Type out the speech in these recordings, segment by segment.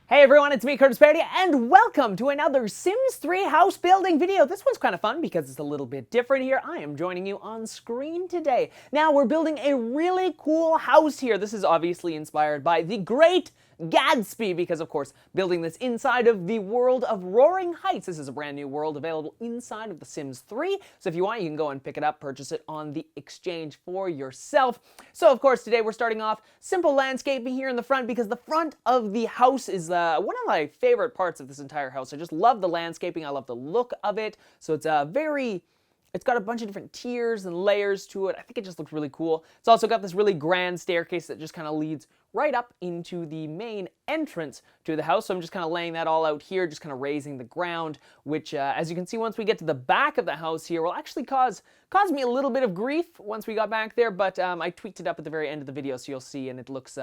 Hey everyone, it's me, Curtis Parody, and welcome to another Sims 3 house building video. This one's kind of fun because it's a little bit different here. I am joining you on screen today. Now, we're building a really cool house here. This is obviously inspired by The Great Gatsby, because of course, building this inside of the world of Roaring Heights. This is a brand new world available inside of The Sims 3. So if you want, you can go and pick it up, purchase it on the exchange for yourself. So of course, today we're starting off simple landscaping here in the front, because the front of the house is one of my favorite parts of this entire house. I just love the landscaping. I love the look of it. So it's it's got a bunch of different tiers and layers to it. I think it just looks really cool. It's also got this really grand staircase that just kind of leads right up into the main entrance to the house. So I'm just kind of laying that all out here, just kind of raising the ground, which as you can see, once we get to the back of the house here, will actually cause me a little bit of grief once we got back there, but I tweaked it up at the very end of the video, so you'll see, and it looks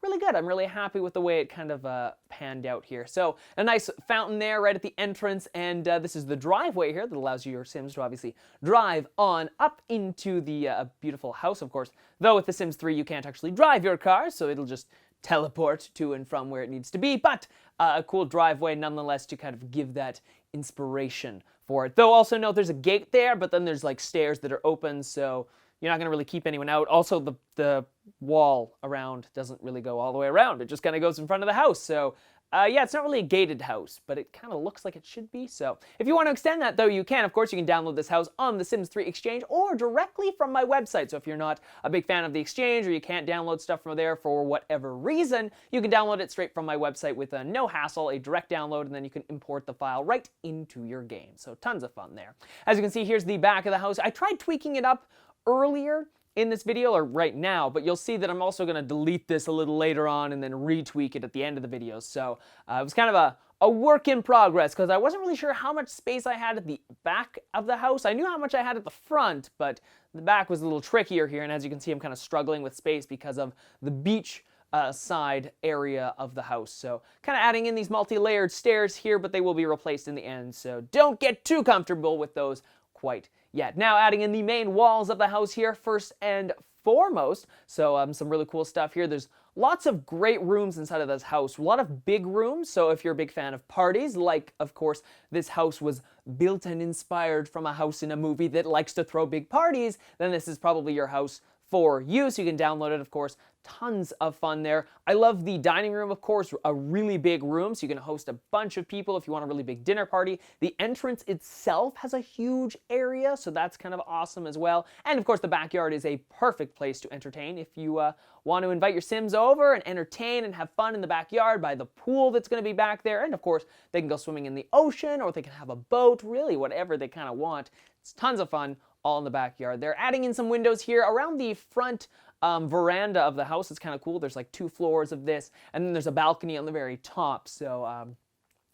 really good. I'm really happy with the way it kind of panned out here. So a nice fountain there right at the entrance, and this is the driveway here that allows your Sims to obviously drive on up into the beautiful house, of course. Though with The Sims 3, you can't actually drive your car, so it'll just teleport to and from where it needs to be, but a cool driveway nonetheless to kind of give that inspiration for it. Though also note there's a gate there, but then there's like stairs that are open, so you're not going to really keep anyone out. Also, the wall around doesn't really go all the way around. It just kind of goes in front of the house, so yeah, it's not really a gated house, but it kind of looks like it should be. So if you want to extend that, though, you can. Of course, you can download this house on the Sims 3 Exchange or directly from my website. So if you're not a big fan of the Exchange, or you can't download stuff from there for whatever reason, you can download it straight from my website with no hassle, a direct download, and then you can import the file right into your game. So tons of fun there. As you can see, here's the back of the house. I tried tweaking it up earlier in this video, or right now, but you'll see that I'm also going to delete this a little later on and then retweak it at the end of the video. So it was kind of a work in progress, because I wasn't really sure how much space I had at the back of the house. I knew how much I had at the front, but the back was a little trickier here, and as you can see, I'm kind of struggling with space because of the beach side area of the house. So kind of adding in these multi-layered stairs here, but they will be replaced in the end, so don't get too comfortable with those quite yet. Now adding in the main walls of the house here first and foremost. So some really cool stuff here. There's lots of great rooms inside of this house. A lot of big rooms. So if you're a big fan of parties, like of course this house was built and inspired from a house in a movie that likes to throw big parties, then this is probably your house for you. So you can download it, of course. Tons of fun there. I love the dining room, of course, a really big room, so you can host a bunch of people if you want a really big dinner party. The entrance itself has a huge area, so that's kind of awesome as well. And of course, the backyard is a perfect place to entertain if you want to invite your Sims over and entertain and have fun in the backyard by the pool that's going to be back there. And of course, they can go swimming in the ocean, or they can have a boat, really whatever they kind of want. It's tons of fun all in the backyard. They're adding in some windows here around the front veranda of the house. Is kind of cool. There's like 2 floors of this, and then there's a balcony on the very top, so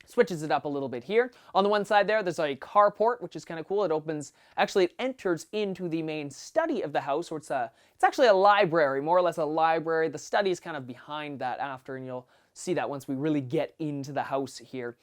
switches it up a little bit here. On the one side there's a carport, which is kind of cool. It enters into the main study of the house, where it's actually a library, more or less a library. The study is kind of behind that after, and you'll see that once we really get into the house here.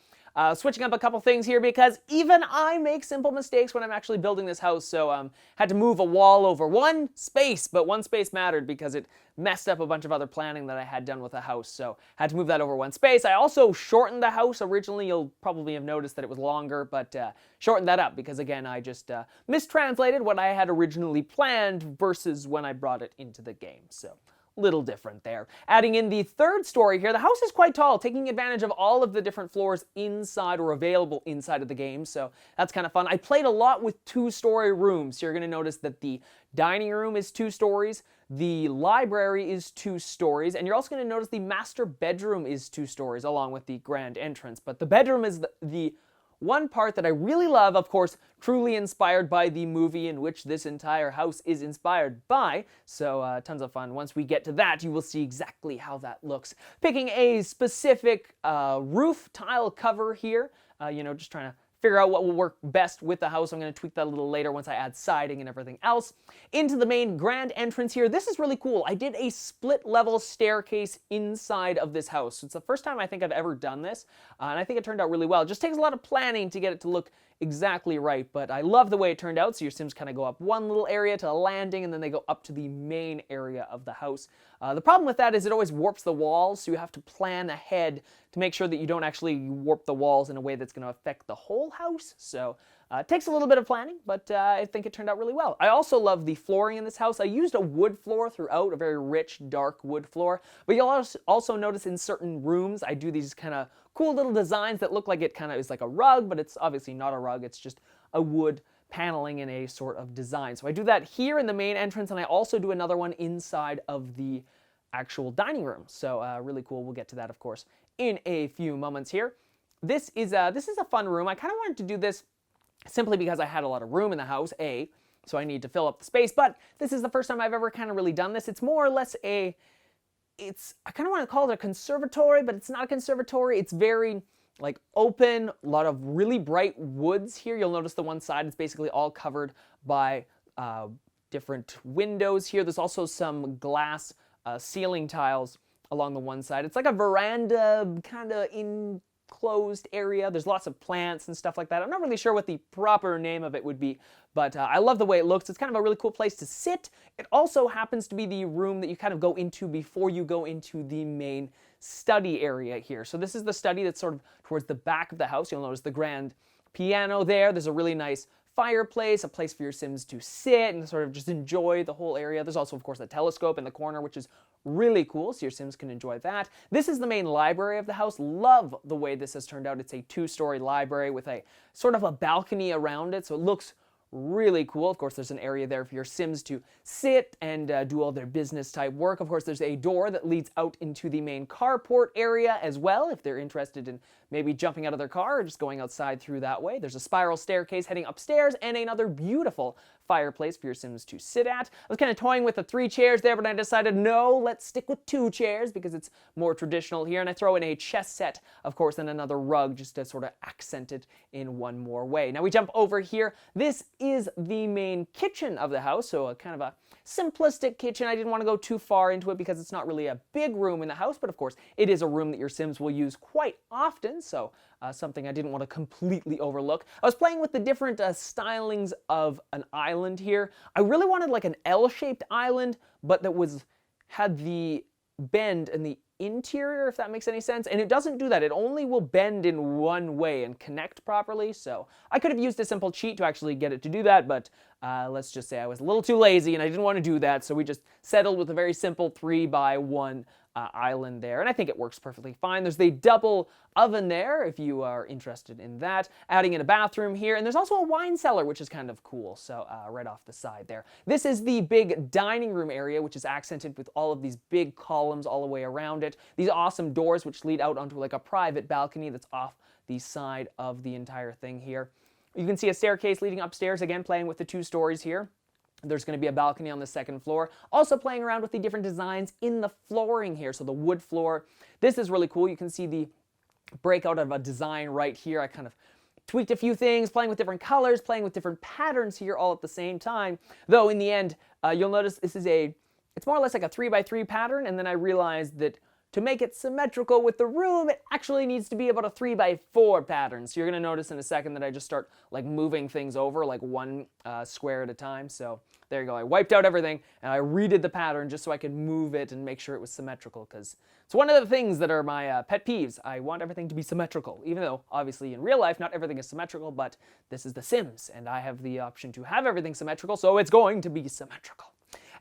Switching up a couple things here, because even I make simple mistakes when I'm actually building this house. So had to move a wall over one space, but one space mattered because it messed up a bunch of other planning that I had done with the house. So had to move that over one space. I also shortened the house. Originally, you'll probably have noticed that it was longer, but shortened that up because, again, I just mistranslated what I had originally planned versus when I brought it into the game. So little different there. Adding in the third story here, the house is quite tall, taking advantage of all of the different floors inside or available inside of the game, so that's kind of fun. I played a lot with 2-story rooms, so you're going to notice that the dining room is 2 stories, the library is 2 stories, and you're also going to notice the master bedroom is 2 stories along with the grand entrance, but the bedroom is the one part that I really love, of course, truly inspired by the movie in which this entire house is inspired by, so tons of fun. Once we get to that, you will see exactly how that looks. Picking a specific roof tile cover here, just trying to figure out what will work best with the house. I'm going to tweak that a little later once I add siding and everything else. Into the main grand entrance here. This is really cool. I did a split level staircase inside of this house. It's the first time I think I've ever done this, and I think it turned out really well. It just takes a lot of planning to get it to look exactly right, but I love the way it turned out. So your Sims kind of go up one little area to a landing, and then they go up to the main area of the house. The problem with that is it always warps the walls, so you have to plan ahead to make sure that you don't actually warp the walls in a way that's going to affect the whole house. So it takes a little bit of planning, but I think it turned out really well. I also love the flooring in this house. I used a wood floor throughout, a very rich, dark wood floor. But you'll also notice in certain rooms, I do these kind of cool little designs that look like it kind of is like a rug, but it's obviously not a rug. It's just a wood paneling in a sort of design. So I do that here in the main entrance, and I also do another one inside of the actual dining room. So really cool. We'll get to that, of course, in a few moments here. This is a fun room. I kind of wanted to do this simply because I had a lot of room in the house, so I need to fill up the space. But this is the first time I've ever kind of really done this. It's more or less I kind of want to call it a conservatory, but it's not a conservatory. It's very like open, a lot of really bright woods here. You'll notice the one side is basically all covered by different windows here. There's also some glass ceiling tiles along the one side. It's like a veranda kind of enclosed area. There's lots of plants and stuff like that. I'm not really sure what the proper name of it would be, but I love the way it looks. It's kind of a really cool place to sit. It also happens to be the room that you kind of go into before you go into the main study area here. So this is the study that's sort of towards the back of the house. You'll notice the grand piano there. There's a really nice fireplace, a place for your Sims to sit and sort of just enjoy the whole area. There's also, of course, a telescope in the corner, which is really cool, so your Sims can enjoy that. This is the main library of the house. Love the way this has turned out. It's a 2-story library with a sort of a balcony around it, so it looks really cool. Of course, there's an area there for your Sims to sit and do all their business type work. Of course, there's a door that leads out into the main carport area as well, if they're interested in maybe jumping out of their car or just going outside through that way. There's a spiral staircase heading upstairs and another beautiful fireplace for your Sims to sit at. I was kind of toying with the 3 chairs there, but I decided no, let's stick with 2 chairs because it's more traditional here. And I throw in a chess set, of course, and another rug just to sort of accent it in one more way. Now we jump over here. This is the main kitchen of the house, so a kind of a simplistic kitchen. I didn't want to go too far into it because it's not really a big room in the house, but of course it is a room that your Sims will use quite often, so something I didn't want to completely overlook. I was playing with the different stylings of an island here. I really wanted like an L-shaped island, but that had the bend in the interior, if that makes any sense, and it doesn't do that. It only will bend in one way and connect properly, so I could have used a simple cheat to actually get it to do that, but let's just say I was a little too lazy and I didn't want to do that, so we just settled with a very simple 3x1 island there, and I think it works perfectly fine. There's the double oven there if you are interested in that, adding in a bathroom here, and there's also a wine cellar, which is kind of cool, so right off the side there. This is the big dining room area, which is accented with all of these big columns all the way around it. These awesome doors which lead out onto like a private balcony that's off the side of the entire thing here. You can see a staircase leading upstairs, again playing with the 2 stories here. There's going to be a balcony on the 2nd floor. Also playing around with the different designs in the flooring here. So the wood floor. This is really cool. You can see the breakout of a design right here. I kind of tweaked a few things, playing with different colors, playing with different patterns here all at the same time. Though in the end, you'll notice this is it's more or less like a 3x3 pattern. And then I realized that to make it symmetrical with the room, it actually needs to be about a 3x4 pattern. So you're going to notice in a second that I just start like moving things over like 1 square at a time. So there you go. I wiped out everything and I redid the pattern just so I could move it and make sure it was symmetrical, because it's one of the things that are my pet peeves. I want everything to be symmetrical, even though obviously in real life not everything is symmetrical, but this is The Sims and I have the option to have everything symmetrical, so it's going to be symmetrical.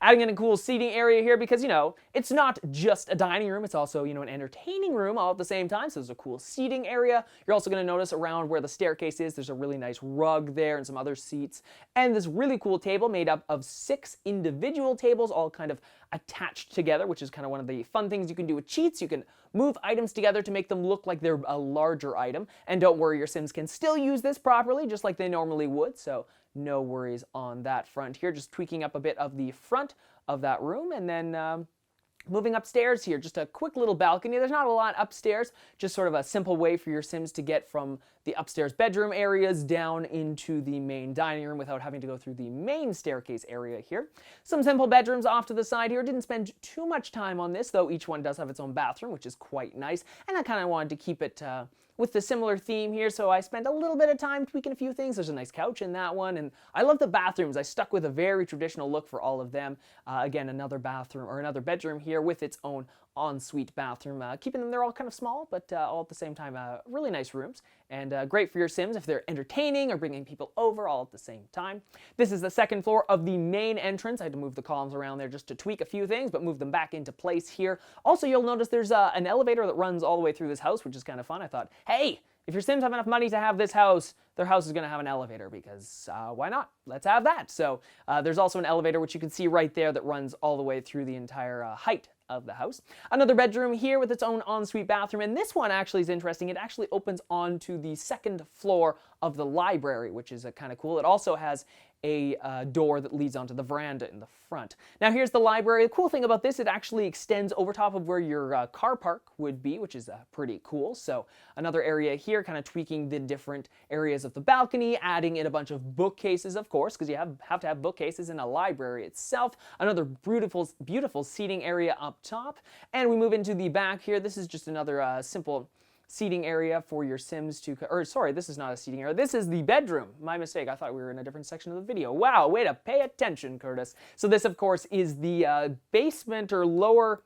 Adding in a cool seating area here because, you know, it's not just a dining room, it's also, you know, an entertaining room all at the same time, so there's a cool seating area. You're also going to notice around where the staircase is, there's a really nice rug there and some other seats, and this really cool table made up of 6 individual tables all kind of attached together, which is kind of one of the fun things you can do with cheats. You can move items together to make them look like they're a larger item, and don't worry, your Sims can still use this properly just like they normally would, so no worries on that front here. Just tweaking up a bit of the front of that room, and then Moving upstairs here, just a quick little balcony. There's not a lot upstairs, just sort of a simple way for your Sims to get from the upstairs bedroom areas down into the main dining room without having to go through the main staircase area here. Some simple bedrooms off to the side here. Didn't spend too much time on this, though each one does have its own bathroom, which is quite nice. And I kind of wanted to keep it with the similar theme here, so I spent a little bit of time tweaking a few things. There's a nice couch in that one, and I love the bathrooms. I stuck with a very traditional look for all of them. Again, another bathroom or another bedroom here with its own ensuite bathroom, keeping them, they're all kind of small, but all at the same time, really nice rooms, and great for your Sims if they're entertaining or bringing people over all at the same time. This is the second floor of the main entrance. I had to move the columns around there just to tweak a few things, but move them back into place here. Also, you'll notice there's an elevator that runs all the way through this house, which is kind of fun. I thought, hey, if your Sims have enough money to have this house, their house is going to have an elevator because why not? Let's have that. So there's also an elevator, which you can see right there, that runs all the way through the entire height of the house. Another bedroom here with its own ensuite bathroom, and this one actually is interesting. It actually opens onto the second floor of the library, which is kind of cool. It also has a door that leads onto the veranda in the front. Now here's the library. The cool thing about this, it actually extends over top of where your car park would be, which is pretty cool. So another area here, kind of tweaking the different areas of the balcony, adding in a bunch of bookcases, of course, because you have to have bookcases in a library itself. Another beautiful seating area up top. And we move into the back here. This is just another simple seating area for your Sims to, or sorry, this is not a seating area. This is the bedroom. My mistake. I thought we were in a different section of the video. Wow, way to pay attention, Curtis. So this, of course, is the basement or lower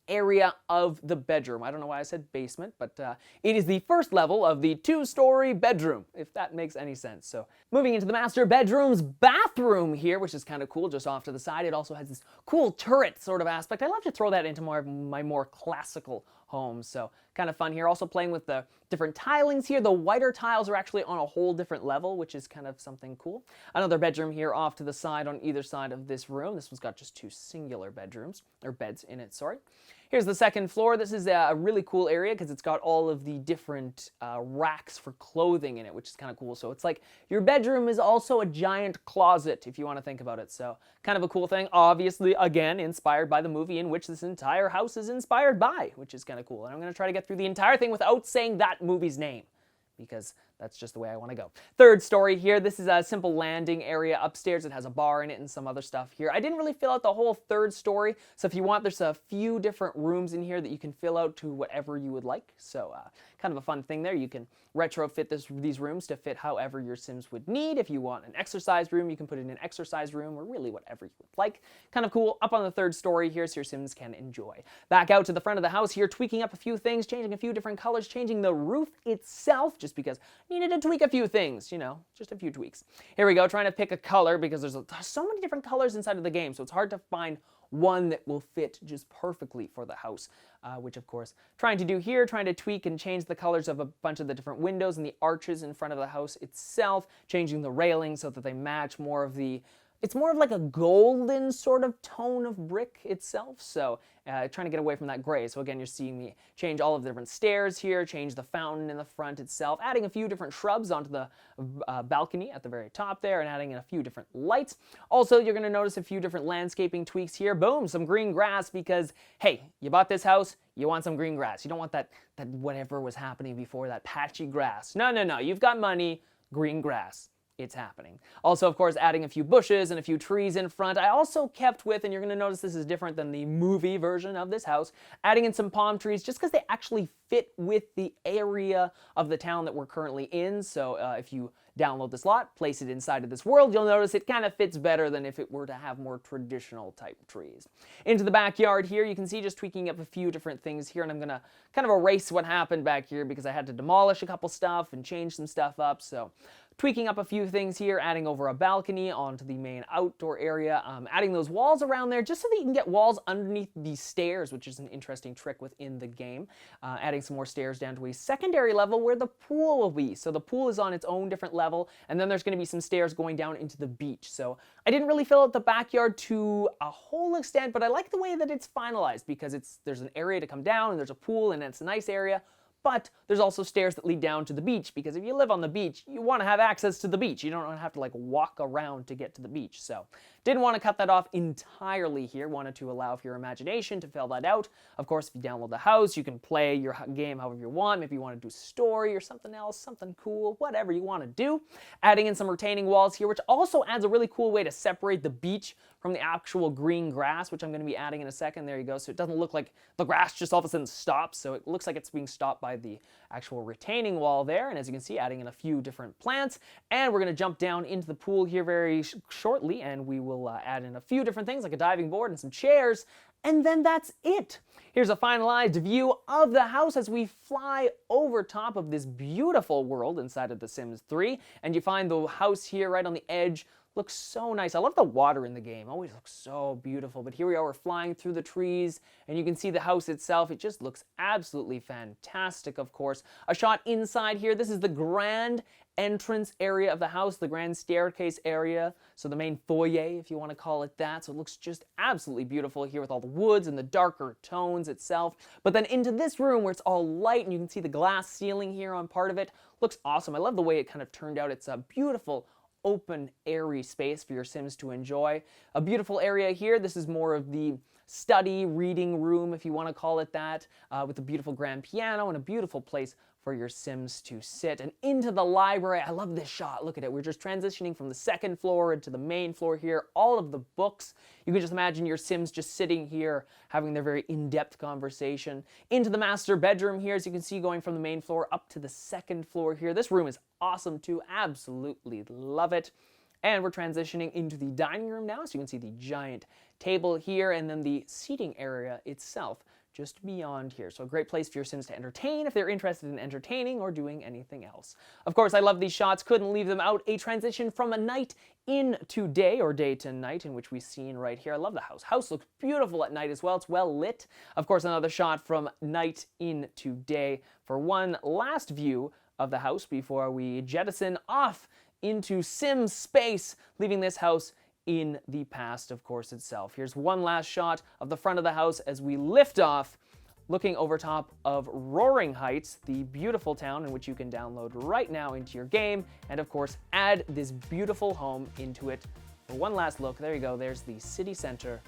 area of the bedroom. I don't know why I said basement, but it is the first level of the two-story bedroom, if that makes any sense. So moving into the master bedroom's bathroom here, which is kind of cool, just off to the side. It also has this cool turret sort of aspect. I love to throw that into my more classical homes, so kind of fun here. Also playing with the different tilings here. The whiter tiles are actually on a whole different level, which is kind of something cool. Another bedroom here off to the side on either side of this room. This one's got just two singular bedrooms, or beds in it, sorry. Here's the second floor. This is a really cool area because it's got all of the different racks for clothing in it, which is kind of cool. So it's like your bedroom is also a giant closet, if you want to think about it. So kind of a cool thing. Obviously, again, inspired by the movie in which this entire house is inspired by, which is kind of cool. And I'm going to try to get through the entire thing without saying that movie's name, because that's just the way I want to go. Third story here. This is a simple landing area upstairs. It has a bar in it and some other stuff here. I didn't really fill out the whole third story, so if you want, there's a few different rooms in here that you can fill out to whatever you would like. So kind of a fun thing there. You can retrofit these rooms to fit however your Sims would need. If you want an exercise room, you can put it in an exercise room, or really whatever you would like. Kind of cool. Up on the third story here, so your Sims can enjoy. Back out to the front of the house here, tweaking up a few things, changing a few different colors, changing the roof itself, just because needed to tweak a few things, you know, just a few tweaks. Here we go, trying to pick a color because there's so many different colors inside of the game, so it's hard to find one that will fit just perfectly for the house, which of course, trying to do here, trying to tweak and change the colors of a bunch of the different windows and the arches in front of the house itself, changing the railings so that they match more of the, it's more of like a golden sort of tone of brick itself, so trying to get away from that gray. So again, you're seeing me change all of the different stairs here, change the fountain in the front itself, adding a few different shrubs onto the balcony at the very top there, and adding in a few different lights. Also, you're going to notice a few different landscaping tweaks here. Boom, some green grass, because, hey, you bought this house, you want some green grass. You don't want that whatever was happening before, that patchy grass. No, no, no, you've got money, green grass. It's happening. Also, of course, adding a few bushes and a few trees in front. I also kept with, and you're going to notice this is different than the movie version of this house, adding in some palm trees just because they actually fit with the area of the town that we're currently in. So if you download this lot, place it inside of this world, you'll notice it kind of fits better than if it were to have more traditional type trees. Into the backyard here, you can see just tweaking up a few different things here, and I'm going to kind of erase what happened back here because I had to demolish a couple stuff and change some stuff up. So tweaking up a few things here, adding over a balcony onto the main outdoor area, adding those walls around there just so that you can get walls underneath these stairs, which is an interesting trick within the game. Adding some more stairs down to a secondary level where the pool will be. So the pool is on its own different level, and then there's going to be some stairs going down into the beach. So I didn't really fill out the backyard to a whole extent, but I like the way that it's finalized because there's an area to come down, and there's a pool, and it's a nice area. But there's also stairs that lead down to the beach, because if you live on the beach, you want to have access to the beach. You don't have to like walk around to get to the beach. So Didn't want to cut that off entirely here. Wanted to allow for your imagination to fill that out. Of course, if you download the house, you can play your game however you want. Maybe you want to do a story or something else, something cool, whatever you want to do. Adding in some retaining walls here, which also adds a really cool way to separate the beach from the actual green grass, which I'm going to be adding in a second. There you go. So it doesn't look like the grass just all of a sudden stops. So it looks like it's being stopped by the actual retaining wall there. And as you can see, adding in a few different plants. And we're going to jump down into the pool here very shortly, and we will add in a few different things like a diving board and some chairs. And then that's it. Here's a finalized view of the house as we fly over top of this beautiful world inside of The Sims 3. And you find the house here right on the edge. Looks so nice. I love the water in the game. Always looks so beautiful. But here we are, we're flying through the trees, and you can see the house itself. It just looks absolutely fantastic, of course. A shot inside here. This is the grand entrance area of the house, the grand staircase area. So the main foyer, if you want to call it that. So it looks just absolutely beautiful here with all the woods and the darker tones itself. But then into this room where it's all light, and you can see the glass ceiling here on part of it. Looks awesome. I love the way it kind of turned out. It's a beautiful, open, airy space for your Sims to enjoy. A beautiful area here. This is more of the study, reading room, if you want to call it that, with a beautiful grand piano and a beautiful place for your Sims to sit. And into the library. I love this shot. Look at it. We're just transitioning from the second floor into the main floor here. All of the books. You can just imagine your Sims just sitting here having their very in-depth conversation. Into the master bedroom here, as you can see, going from the main floor up to the second floor here. This room is awesome too. Absolutely love it. And we're transitioning into the dining room now, so you can see the giant table here and then the seating area itself just beyond here. So a great place for your Sims to entertain if they're interested in entertaining or doing anything else. Of course, I love these shots. Couldn't leave them out. A transition from a night into day, or day to night, in which we've seen right here. I love the house. House looks beautiful at night as well. It's well lit. Of course, another shot from night into day for one last view of the house before we jettison off into Sim space, leaving this house in the past, of course, itself. Here's one last shot of the front of the house as we lift off, looking over top of Roaring Heights, the beautiful town in which you can download right now into your game, and of course, add this beautiful home into it. For one last look, there you go, there's the city center.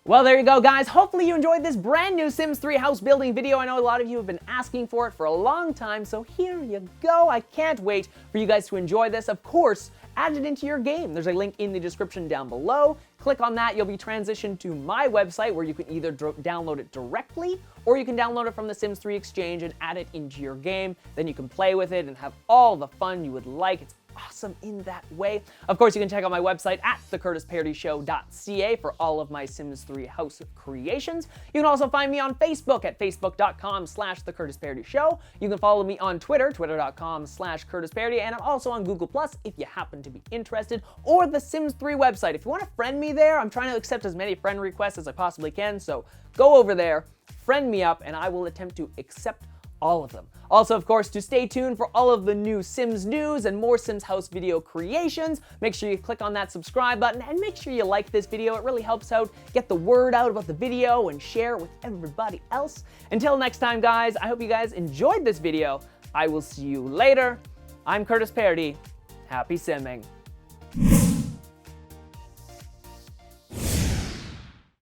Well, there you go, guys. Hopefully you enjoyed this brand new Sims 3 house building video. I know a lot of you have been asking for it for a long time, so here you go. I can't wait for you guys to enjoy this. Of course, add it into your game. There's a link in the description down below. Click on that. You'll be transitioned to my website where you can either download it directly or you can download it from the Sims 3 Exchange and add it into your game. Then you can play with it and have all the fun you would like. It's awesome in that way. Of course, you can check out my website at thecurtispairtyshow.ca for all of my Sims 3 house creations. You can also find me on Facebook at facebook.com/thecurtispairtyshow. You can follow me on Twitter, twitter.com/curtispairty, and I'm also on Google Plus if you happen to be interested, or the Sims 3 website. If you want to friend me there, I'm trying to accept as many friend requests as I possibly can, so go over there, friend me up, and I will attempt to accept all of them. Also, of course, to stay tuned for all of the new Sims news and more Sims House video creations, make sure you click on that subscribe button and make sure you like this video. It really helps out get the word out about the video and share it with everybody else. Until next time, guys, I hope you guys enjoyed this video. I will see you later. I'm Curtis Pairty. Happy simming.